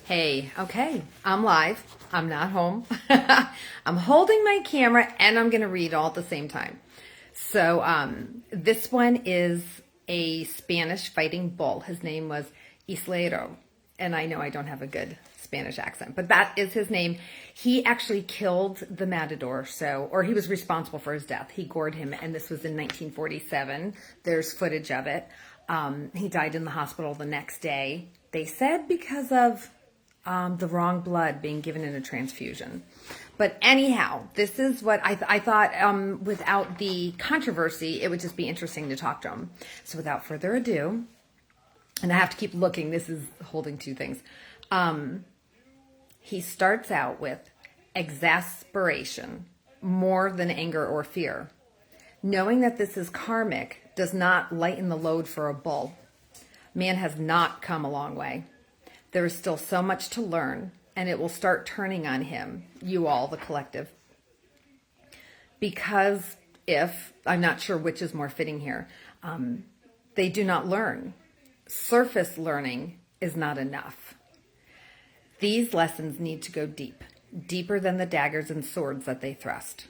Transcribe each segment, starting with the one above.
Hey, okay, I'm live. I'm not home. I'm holding my camera and I'm going to read all at the same time. So this one is a Spanish fighting bull. His name was Islero. And I know I don't have a good Spanish accent, but that is his name. He actually killed the matador, or he was responsible for his death. He gored him, and this was in 1947. There's footage of it. He died in the hospital the next day. They said because of the wrong blood being given in a transfusion. But anyhow, this is what I thought, without the controversy, it would just be interesting to talk to him. So without further ado, and I have to keep looking, this is holding two things. He starts out with exasperation, more than anger or fear. Knowing that this is karmic does not lighten the load for a bull. Man has not come a long way. There is still so much to learn, and it will start turning on him, you all, the collective. Because I'm not sure which is more fitting here, they do not learn. Surface learning is not enough. These lessons need to go deep, deeper than the daggers and swords that they thrust.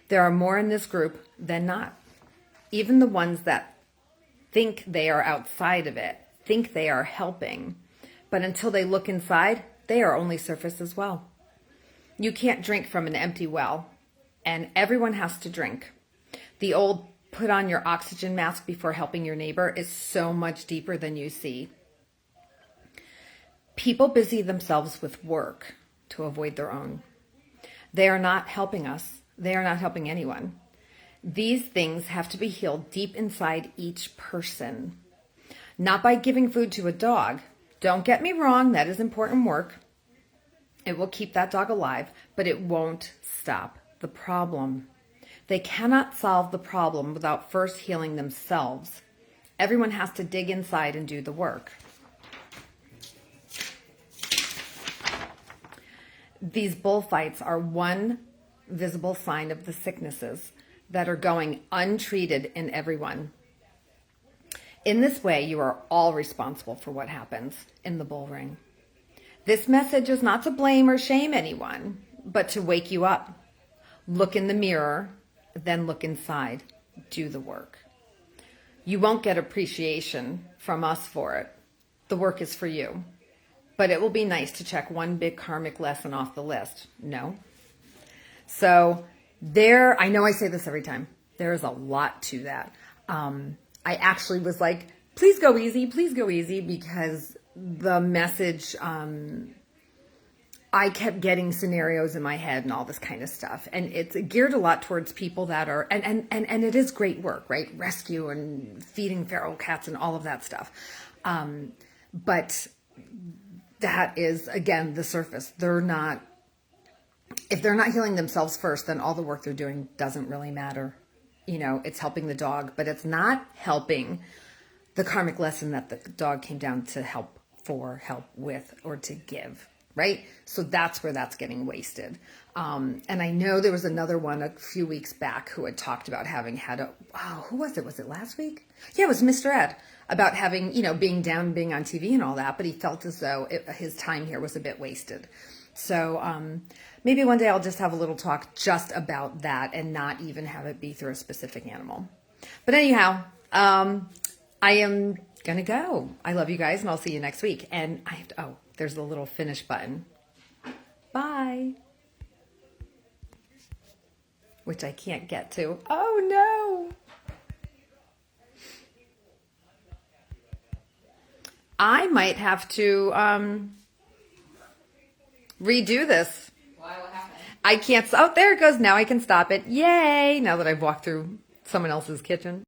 There are more in this group than not. Even the ones that think they are outside of it, think they are helping, but until they look inside, they are only surface as well. You can't drink from an empty well, and everyone has to drink. The old put on your oxygen mask before helping your neighbor is so much deeper than you see. People busy themselves with work to avoid their own. They are not helping us. They are not helping anyone. These things have to be healed deep inside each person. Not by giving food to a dog. Don't get me wrong, that is important work. It will keep that dog alive, but it won't stop the problem. They cannot solve the problem without first healing themselves. Everyone has to dig inside and do the work. These bullfights are one visible sign of the sicknesses that are going untreated in everyone. In this way, you are all responsible for what happens in the bull ring. This message is not to blame or shame anyone, but to wake you up. Look in the mirror, then look inside. Do the work. You won't get appreciation from us for it. The work is for you. But it will be nice to check one big karmic lesson off the list. No? So I know I say this every time. There is a lot to that. I actually was like, please go easy, because the message, I kept getting scenarios in my head and all this kind of stuff. And it's geared a lot towards people that are, and it is great work, right? Rescue and feeding feral cats and all of that stuff. But that is, again, the surface. If they're not healing themselves first, then all the work they're doing doesn't really matter. You know, it's helping the dog, but it's not helping the karmic lesson that the dog came down to help with, or to give, right? So that's where that's getting wasted. And I know there was another one a few weeks back who had talked about having had who was it? Was it last week? Yeah, it was Mr. Ed, about having, being down, being on TV and all that, but he felt as though his time here was a bit wasted. So maybe one day I'll just have a little talk just about that and not even have it be through a specific animal. But anyhow, I am going to go. I love you guys, and I'll see you next week. And there's the little finish button. Bye. Which I can't get to. Oh, no. I might have to redo this. Why? What happened? I can't. Oh, there it goes. Now I can stop it. Yay. Now that I've walked through someone else's kitchen.